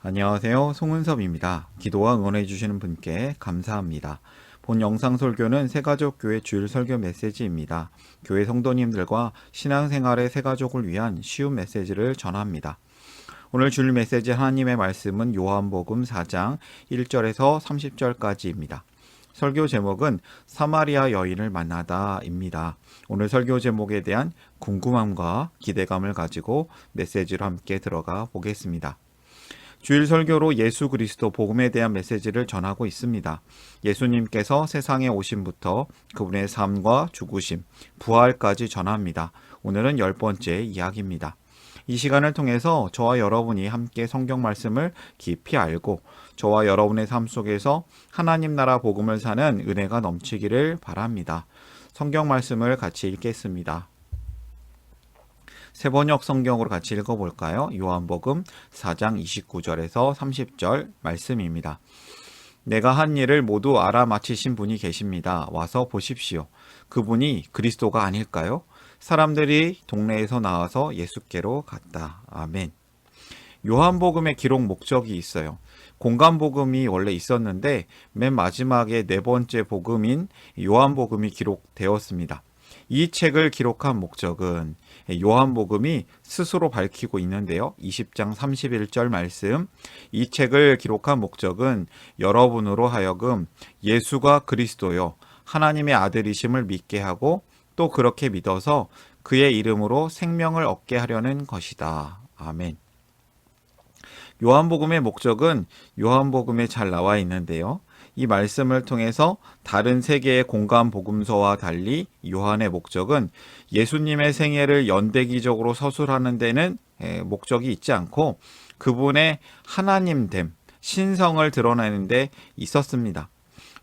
안녕하세요. 송은섭입니다. 기도와 응원해 주시는 분께 감사합니다. 본 영상 설교는 새가족교회 주일 설교 메시지입니다. 교회 성도님들과 신앙생활의 새가족을 위한 쉬운 메시지를 전합니다. 오늘 주일 메시지 하나님의 말씀은 요한복음 4장 1절에서 30절까지입니다. 설교 제목은 사마리아 여인을 만나다입니다. 오늘 설교 제목에 대한 궁금함과 기대감을 가지고 메시지로 함께 들어가 보겠습니다. 주일 설교로 예수 그리스도 복음에 대한 메시지를 전하고 있습니다. 예수님께서 세상에 오심부터 그분의 삶과 죽으심, 부활까지 전합니다. 오늘은 10번째 이야기입니다. 이 시간을 통해서 저와 여러분이 함께 성경 말씀을 깊이 알고 저와 여러분의 삶 속에서 하나님 나라 복음을 사는 은혜가 넘치기를 바랍니다. 성경 말씀을 같이 읽겠습니다. 새번역 성경으로 같이 읽어볼까요? 요한복음 4장 29절에서 30절 말씀입니다. 내가 한 일을 모두 알아맞히신 분이 계십니다. 와서 보십시오. 그분이 그리스도가 아닐까요? 사람들이 동네에서 나와서 예수께로 갔다. 아멘. 요한복음의 기록 목적이 있어요. 공간복음이 원래 있었는데 맨 마지막에 네 번째 복음인 요한복음이 기록되었습니다. 이 책을 기록한 목적은 요한복음이 스스로 밝히고 있는데요. 20장 31절 말씀, 이 책을 기록한 목적은 여러분으로 하여금 예수가 그리스도요 하나님의 아들이심을 믿게 하고 또 그렇게 믿어서 그의 이름으로 생명을 얻게 하려는 것이다. 아멘. 요한복음의 목적은 요한복음에 잘 나와 있는데요. 이 말씀을 통해서 다른 세 개의 공간 복음서와 달리 요한의 목적은 예수님의 생애를 연대기적으로 서술하는 데는 목적이 있지 않고 그분의 하나님됨, 신성을 드러내는 데 있었습니다.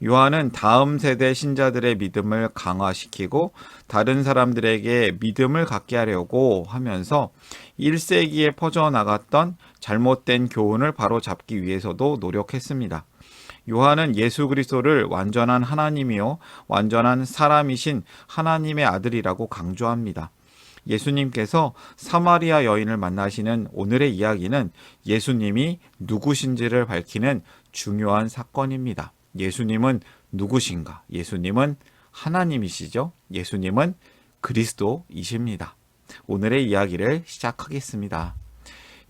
요한은 다음 세대 신자들의 믿음을 강화시키고 다른 사람들에게 믿음을 갖게 하려고 하면서 1세기에 퍼져나갔던 잘못된 교훈을 바로잡기 위해서도 노력했습니다. 요한은 예수 그리스도를 완전한 하나님이요 완전한 사람이신 하나님의 아들이라고 강조합니다. 예수님께서 사마리아 여인을 만나시는 오늘의 이야기는 예수님이 누구신지를 밝히는 중요한 사건입니다. 예수님은 누구신가? 예수님은 하나님이시죠. 예수님은 그리스도이십니다. 오늘의 이야기를 시작하겠습니다.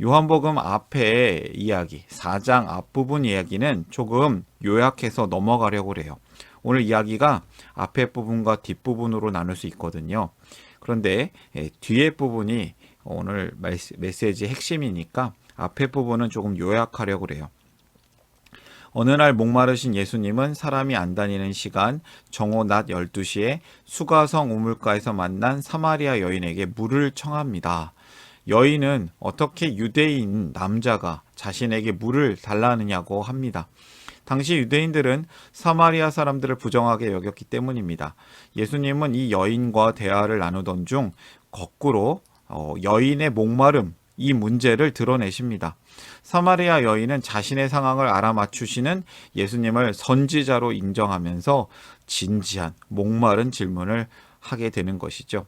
요한복음 앞의 이야기, 4장 앞부분 이야기는 조금 요약해서 넘어가려고 해요. 오늘 이야기가 앞에 부분과 뒷부분으로 나눌 수 있거든요. 그런데 뒤에 부분이 오늘 메시지의 핵심이니까 앞에 부분은 조금 요약하려고 해요. 어느 날 목마르신 예수님은 사람이 안 다니는 시간 정오 낮 12시에 수가성 우물가에서 만난 사마리아 여인에게 물을 청합니다. 여인은 어떻게 유대인 남자가 자신에게 물을 달라느냐고 합니다. 당시 유대인들은 사마리아 사람들을 부정하게 여겼기 때문입니다. 예수님은 이 여인과 대화를 나누던 중 거꾸로 여인의 목마름, 이 문제를 드러내십니다. 사마리아 여인은 자신의 상황을 알아맞추시는 예수님을 선지자로 인정하면서 진지한 목마른 질문을 하게 되는 것이죠.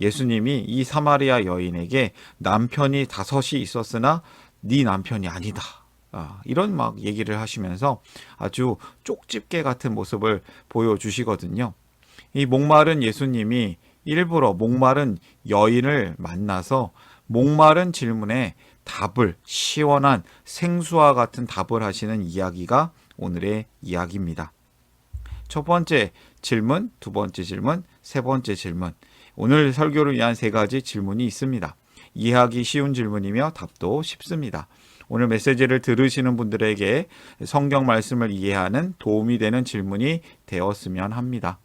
예수님이 이 사마리아 여인에게 남편이 5이 있었으나 네 남편이 아니다. 이런 막 얘기를 하시면서 아주 쪽집게 같은 모습을 보여주시거든요. 이 목마른 예수님이 일부러 목마른 여인을 만나서 목마른 질문에 답을 시원한 생수와 같은 답을 하시는 이야기가 오늘의 이야기입니다. 첫 번째 질문, 두 번째 질문, 세 번째 질문. 오늘 설교를 위한 3가지 질문이 있습니다. 이해하기 쉬운 질문이며 답도 쉽습니다. 오늘 메시지를 들으시는 분들에게 성경 말씀을 이해하는 도움이 되는 질문이 되었으면 합니다.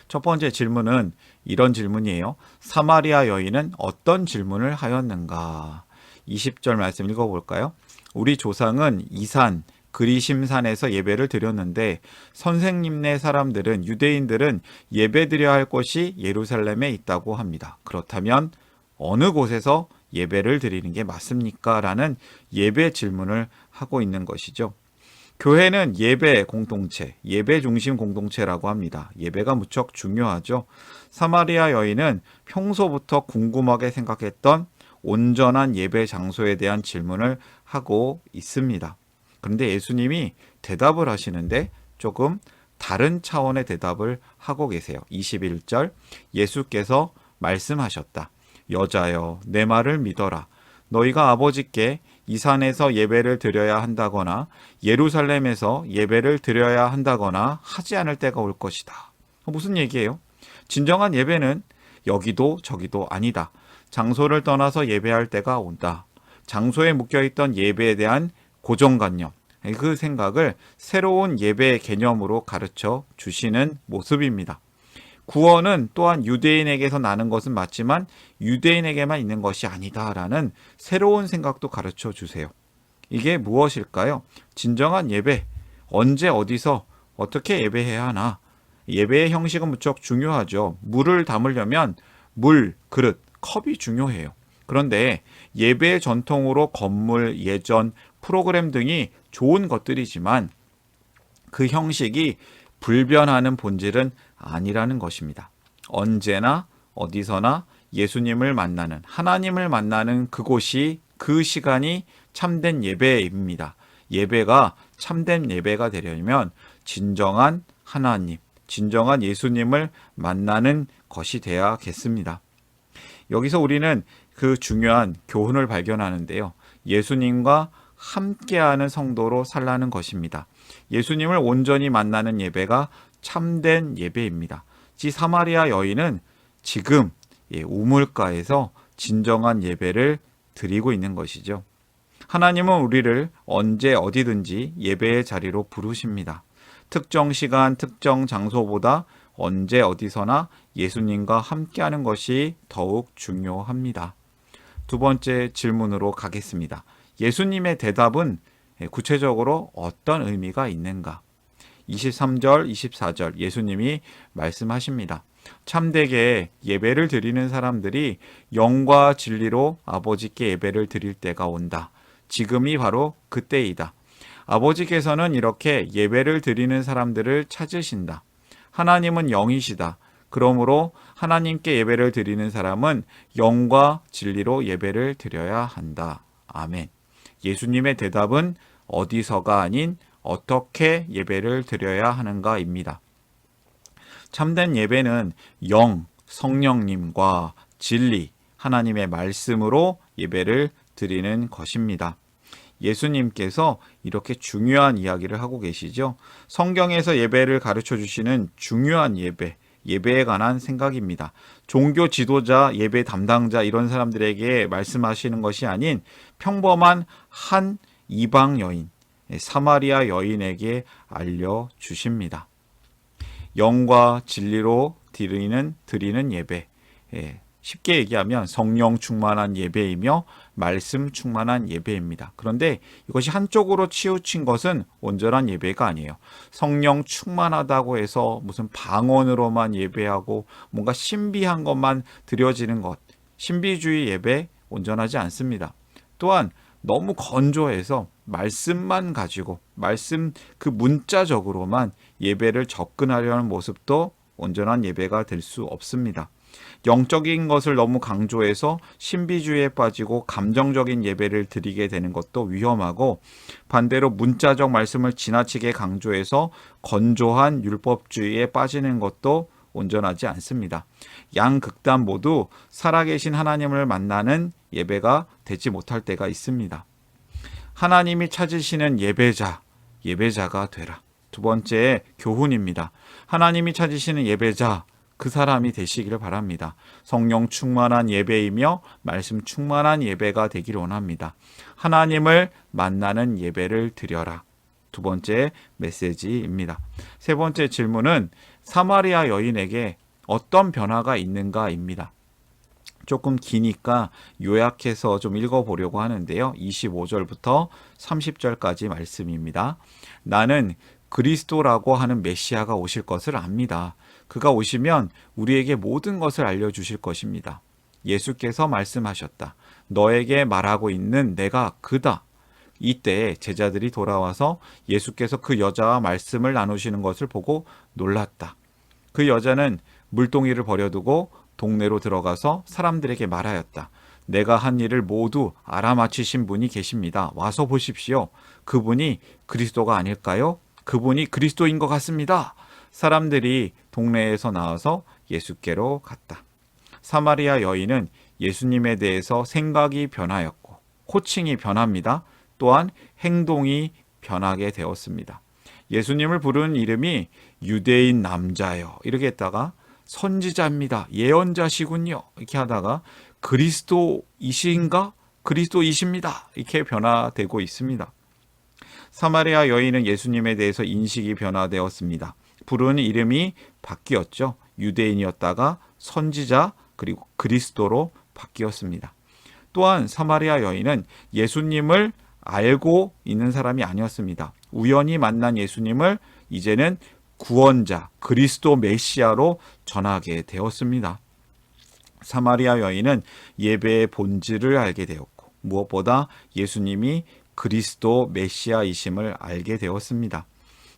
첫 번째 질문은 이런 질문이에요. 사마리아 여인은 어떤 질문을 하였는가? 20절 말씀 읽어볼까요? 우리 조상은 이산 그리심산에서 예배를 드렸는데 선생님네 사람들은 유대인들은 예배드려야 할 곳이 예루살렘에 있다고 합니다. 그렇다면 어느 곳에서 예배를 드리는 게 맞습니까? 라는 예배 질문을 하고 있는 것이죠. 교회는 예배 공동체, 예배 중심 공동체라고 합니다. 예배가 무척 중요하죠. 사마리아 여인은 평소부터 궁금하게 생각했던 온전한 예배 장소에 대한 질문을 하고 있습니다. 그런데 예수님이 대답을 하시는데 조금 다른 차원의 대답을 하고 계세요. 21절 예수께서 말씀하셨다. 여자여 내 말을 믿어라. 너희가 아버지께 이 산에서 예배를 드려야 한다거나 예루살렘에서 예배를 드려야 한다거나 하지 않을 때가 올 것이다. 무슨 얘기예요? 진정한 예배는 여기도 저기도 아니다. 장소를 떠나서 예배할 때가 온다. 장소에 묶여있던 예배에 대한 고정관념, 그 생각을 새로운 예배 개념으로 가르쳐 주시는 모습입니다. 구원은 또한 유대인에게서 나는 것은 맞지만 유대인에게만 있는 것이 아니다라는 새로운 생각도 가르쳐 주세요. 이게 무엇일까요? 진정한 예배, 언제 어디서 어떻게 예배해야 하나? 예배의 형식은 무척 중요하죠. 물을 담으려면 물, 그릇, 컵이 중요해요. 그런데 예배의 전통으로 건물, 예전, 프로그램 등이 좋은 것들이지만 그 형식이 불변하는 본질은 아니라는 것입니다. 언제나 어디서나 예수님을 만나는, 하나님을 만나는 그곳이, 그 시간이 참된 예배입니다. 예배가 참된 예배가 되려면 진정한 하나님, 진정한 예수님을 만나는 것이 되어야겠습니다. 여기서 우리는 그 중요한 교훈을 발견하는데요. 예수님과 함께하는 성도로 살라는 것입니다. 예수님을 온전히 만나는 예배가 참된 예배입니다. 이 사마리아 여인은 지금 우물가에서 진정한 예배를 드리고 있는 것이죠. 하나님은 우리를 언제 어디든지 예배의 자리로 부르십니다. 특정 시간, 특정 장소보다 언제 어디서나 예수님과 함께하는 것이 더욱 중요합니다. 두 번째 질문으로 가겠습니다. 예수님의 대답은 구체적으로 어떤 의미가 있는가? 23절, 24절 예수님이 말씀하십니다. 참되게 예배를 드리는 사람들이 영과 진리로 아버지께 예배를 드릴 때가 온다. 지금이 바로 그때이다. 아버지께서는 이렇게 예배를 드리는 사람들을 찾으신다. 하나님은 영이시다. 그러므로 하나님께 예배를 드리는 사람은 영과 진리로 예배를 드려야 한다. 아멘. 예수님의 대답은 어디서가 아닌 어떻게 예배를 드려야 하는가입니다. 참된 예배는 영, 성령님과 진리, 하나님의 말씀으로 예배를 드리는 것입니다. 예수님께서 이렇게 중요한 이야기를 하고 계시죠. 성경에서 예배를 가르쳐 주시는 중요한 예배, 예배에 관한 생각입니다. 종교 지도자, 예배 담당자 이런 사람들에게 말씀하시는 것이 아닌 평범한 한 이방 여인, 사마리아 여인에게 알려주십니다. 영과 진리로 드리는 예배, 쉽게 얘기하면 성령 충만한 예배이며 말씀 충만한 예배입니다. 그런데 이것이 한쪽으로 치우친 것은 온전한 예배가 아니에요. 성령 충만하다고 해서 무슨 방언으로만 예배하고 뭔가 신비한 것만 드려지는 것, 신비주의 예배 온전하지 않습니다. 또한 너무 건조해서 말씀만 가지고 말씀 그 문자적으로만 예배를 접근하려는 모습도 온전한 예배가 될 수 없습니다. 영적인 것을 너무 강조해서 신비주의에 빠지고 감정적인 예배를 드리게 되는 것도 위험하고, 반대로 문자적 말씀을 지나치게 강조해서 건조한 율법주의에 빠지는 것도 온전하지 않습니다. 양극단 모두 살아계신 하나님을 만나는 예배가 되지 못할 때가 있습니다. 하나님이 찾으시는 예배자가 되라. 두 번째 교훈입니다. 하나님이 찾으시는 예배자, 그 사람이 되시기를 바랍니다. 성령 충만한 예배이며 말씀 충만한 예배가 되기를 원합니다. 하나님을 만나는 예배를 드려라. 두 번째 메시지입니다. 세 번째 질문은 사마리아 여인에게 어떤 변화가 있는가입니다. 조금 기니까 요약해서 좀 읽어보려고 하는데요. 25절부터 30절까지 말씀입니다. 나는 그리스도라고 하는 메시아가 오실 것을 압니다. 그가 오시면 우리에게 모든 것을 알려주실 것입니다. 예수께서 말씀하셨다. 너에게 말하고 있는 내가 그다. 이때 제자들이 돌아와서 예수께서 그 여자와 말씀을 나누시는 것을 보고 놀랐다. 그 여자는 물동이를 버려두고 동네로 들어가서 사람들에게 말하였다. 내가 한 일을 모두 알아맞히신 분이 계십니다. 와서 보십시오. 그분이 그리스도가 아닐까요? 그분이 그리스도인 것 같습니다. 사람들이 동네에서 나와서 예수께로 갔다. 사마리아 여인은 예수님에 대해서 생각이 변하였고 호칭이 변합니다. 또한 행동이 변하게 되었습니다. 예수님을 부르는 이름이 유대인 남자요 이렇게 했다가 선지자입니다. 예언자시군요. 이렇게 하다가 그리스도이신가? 그리스도이십니다. 이렇게 변화되고 있습니다. 사마리아 여인은 예수님에 대해서 인식이 변화되었습니다. 부르는 이름이 바뀌었죠. 유대인이었다가 선지자 그리고 그리스도로 바뀌었습니다. 또한 사마리아 여인은 예수님을 알고 있는 사람이 아니었습니다. 우연히 만난 예수님을 이제는 구원자, 그리스도 메시아로 전하게 되었습니다. 사마리아 여인은 예배의 본질을 알게 되었고 무엇보다 예수님이 그리스도 메시아이심을 알게 되었습니다.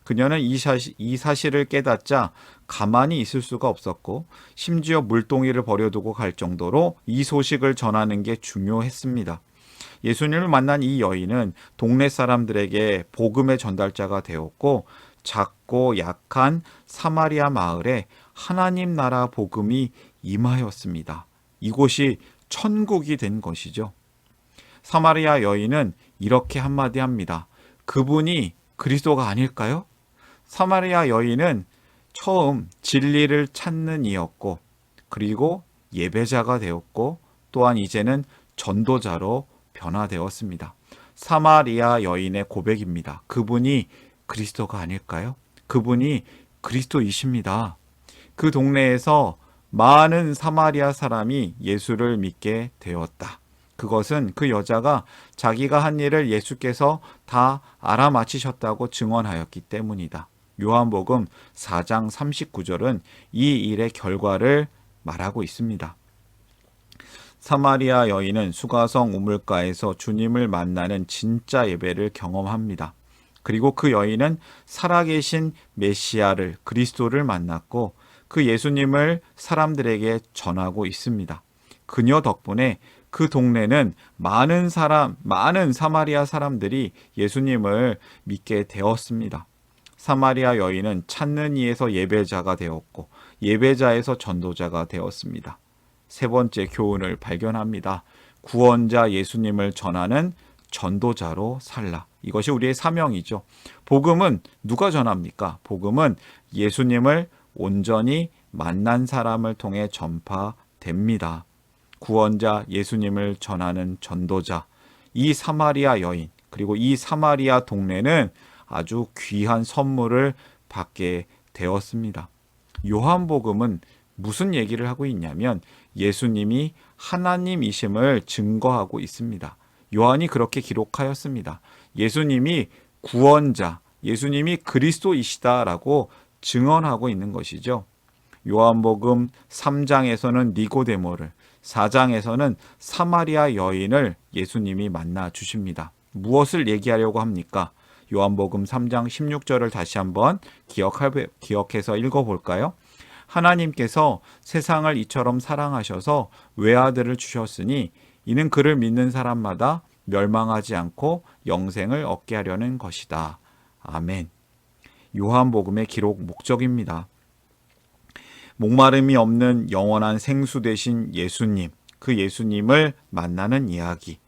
그녀는 이 사실을 깨닫자 가만히 있을 수가 없었고 심지어 물동이를 버려두고 갈 정도로 이 소식을 전하는 게 중요했습니다. 예수님을 만난 이 여인은 동네 사람들에게 복음의 전달자가 되었고 작고 약한 사마리아 마을에 하나님 나라 복음이 임하였습니다. 이곳이 천국이 된 것이죠. 사마리아 여인은 이렇게 한마디 합니다. 그분이 그리스도가 아닐까요? 사마리아 여인은 처음 진리를 찾는 이였고 그리고 예배자가 되었고 또한 이제는 전도자로 변화되었습니다. 사마리아 여인의 고백입니다. 그분이 그리스도가 아닐까요? 그분이 그리스도이십니다. 그 동네에서 많은 사마리아 사람이 예수를 믿게 되었다. 그것은 그 여자가 자기가 한 일을 예수께서 다 알아맞히셨다고 증언하였기 때문이다. 요한복음 4장 39절은 이 일의 결과를 말하고 있습니다. 사마리아 여인은 수가성 우물가에서 주님을 만나는 진짜 예배를 경험합니다. 그리고 그 여인은 살아계신 메시아를 그리스도를 만났고 그 예수님을 사람들에게 전하고 있습니다. 그녀 덕분에 그 동네는 많은 사마리아 사람들이 예수님을 믿게 되었습니다. 사마리아 여인은 찾는 이에서 예배자가 되었고 예배자에서 전도자가 되었습니다. 세 번째 교훈을 발견합니다. 구원자 예수님을 전하는 전도자로 살라. 이것이 우리의 사명이죠. 복음은 누가 전합니까? 복음은 예수님을 온전히 만난 사람을 통해 전파됩니다. 구원자 예수님을 전하는 전도자, 이 사마리아 여인, 그리고 이 사마리아 동네는 아주 귀한 선물을 받게 되었습니다. 요한복음은 무슨 얘기를 하고 있냐면 예수님이 하나님이심을 증거하고 있습니다. 요한이 그렇게 기록하였습니다. 예수님이 구원자, 예수님이 그리스도이시다라고 증언하고 있는 것이죠. 요한복음 3장에서는 니고데모를, 4장에서는 사마리아 여인을 예수님이 만나 주십니다. 무엇을 얘기하려고 합니까? 요한복음 3장 16절을 다시 한번 기억해서 읽어볼까요? 하나님께서 세상을 이처럼 사랑하셔서 외아들을 주셨으니 이는 그를 믿는 사람마다 멸망하지 않고 영생을 얻게 하려는 것이다. 아멘. 요한복음의 기록 목적입니다. 목마름이 없는 영원한 생수 되신 예수님, 그 예수님을 만나는 이야기.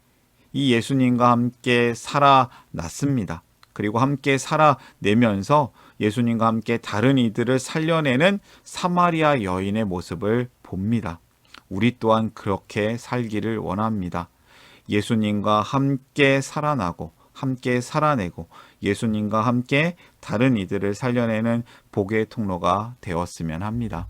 이 예수님과 함께 살아났습니다. 그리고 함께 살아내면서 예수님과 함께 다른 이들을 살려내는 사마리아 여인의 모습을 봅니다. 우리 또한 그렇게 살기를 원합니다. 예수님과 함께 살아나고 함께 살아내고 예수님과 함께 다른 이들을 살려내는 복의 통로가 되었으면 합니다.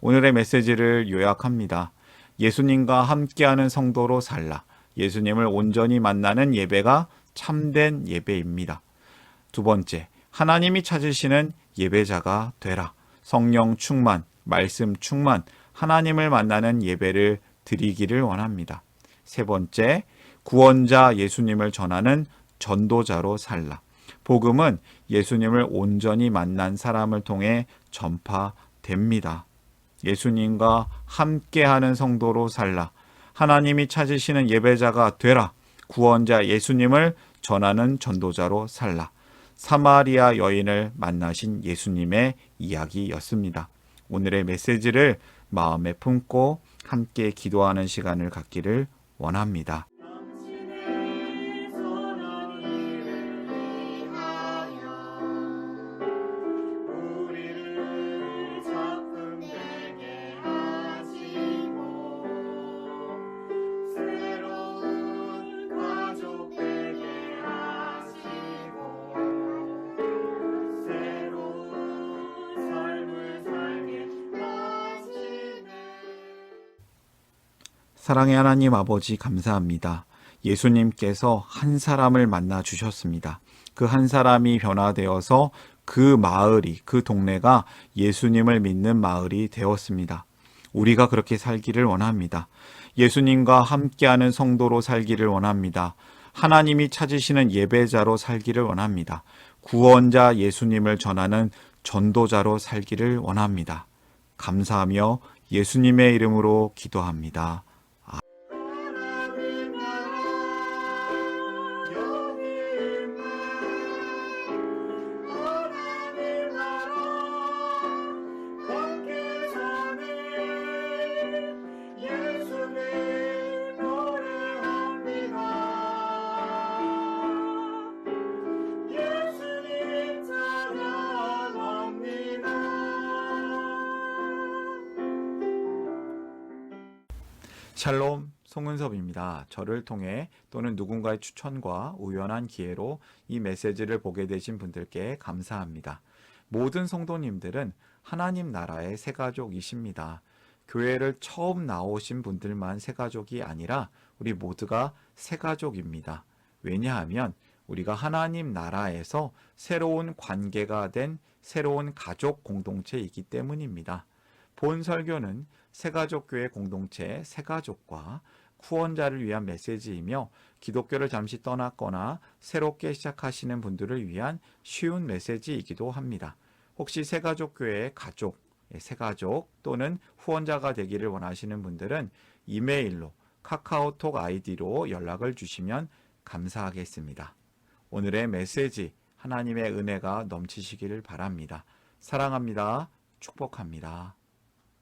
오늘의 메시지를 요약합니다. 예수님과 함께하는 성도로 살라. 예수님을 온전히 만나는 예배가 참된 예배입니다. 두 번째, 하나님이 찾으시는 예배자가 되라. 성령 충만, 말씀 충만, 하나님을 만나는 예배를 드리기를 원합니다. 세 번째, 구원자 예수님을 전하는 전도자로 살라. 복음은 예수님을 온전히 만난 사람을 통해 전파됩니다. 예수님과 함께하는 성도로 살라. 하나님이 찾으시는 예배자가 되라. 구원자 예수님을 전하는 전도자로 살라. 사마리아 여인을 만나신 예수님의 이야기였습니다. 오늘의 메시지를 마음에 품고 함께 기도하는 시간을 갖기를 원합니다. 당신의 선한 일을 위하여 우리를 작품되게 하시고 새로운 가족 되게 하시고 새로운 삶을 살게 하시네. 사랑의 하나님 아버지 감사합니다. 예수님께서 한 사람을 만나 주셨습니다. 그 한 사람이 변화되어서 그 마을이, 그 동네가 예수님을 믿는 마을이 되었습니다. 우리가 그렇게 살기를 원합니다. 예수님과 함께하는 성도로 살기를 원합니다. 하나님이 찾으시는 예배자로 살기를 원합니다. 구원자 예수님을 전하는 전도자로 살기를 원합니다. 감사하며 예수님의 이름으로 기도합니다. 하나님 나라 여기 있네. 하나님 나라 함께 사네. 예수님 노래합니다. 예수님 찬양합니다. 샬롬 송은섭입니다. 저를 통해 또는 누군가의 추천과 우연한 기회로 이 메시지를 보게 되신 분들께 감사합니다. 모든 성도님들은 하나님 나라의 새가족이십니다. 교회를 처음 나오신 분들만 새가족이 아니라 우리 모두가 새가족입니다. 왜냐하면 우리가 하나님 나라에서 새로운 관계가 된 새로운 가족 공동체이기 때문입니다. 본 설교는 새가족교회 공동체 새가족과 후원자를 위한 메시지이며 기독교를 잠시 떠났거나 새롭게 시작하시는 분들을 위한 쉬운 메시지이기도 합니다. 혹시 새가족교회의 가족, 새가족 또는 후원자가 되기를 원하시는 분들은 이메일로 카카오톡 아이디로 연락을 주시면 감사하겠습니다. 오늘의 메시지 하나님의 은혜가 넘치시기를 바랍니다. 사랑합니다. 축복합니다.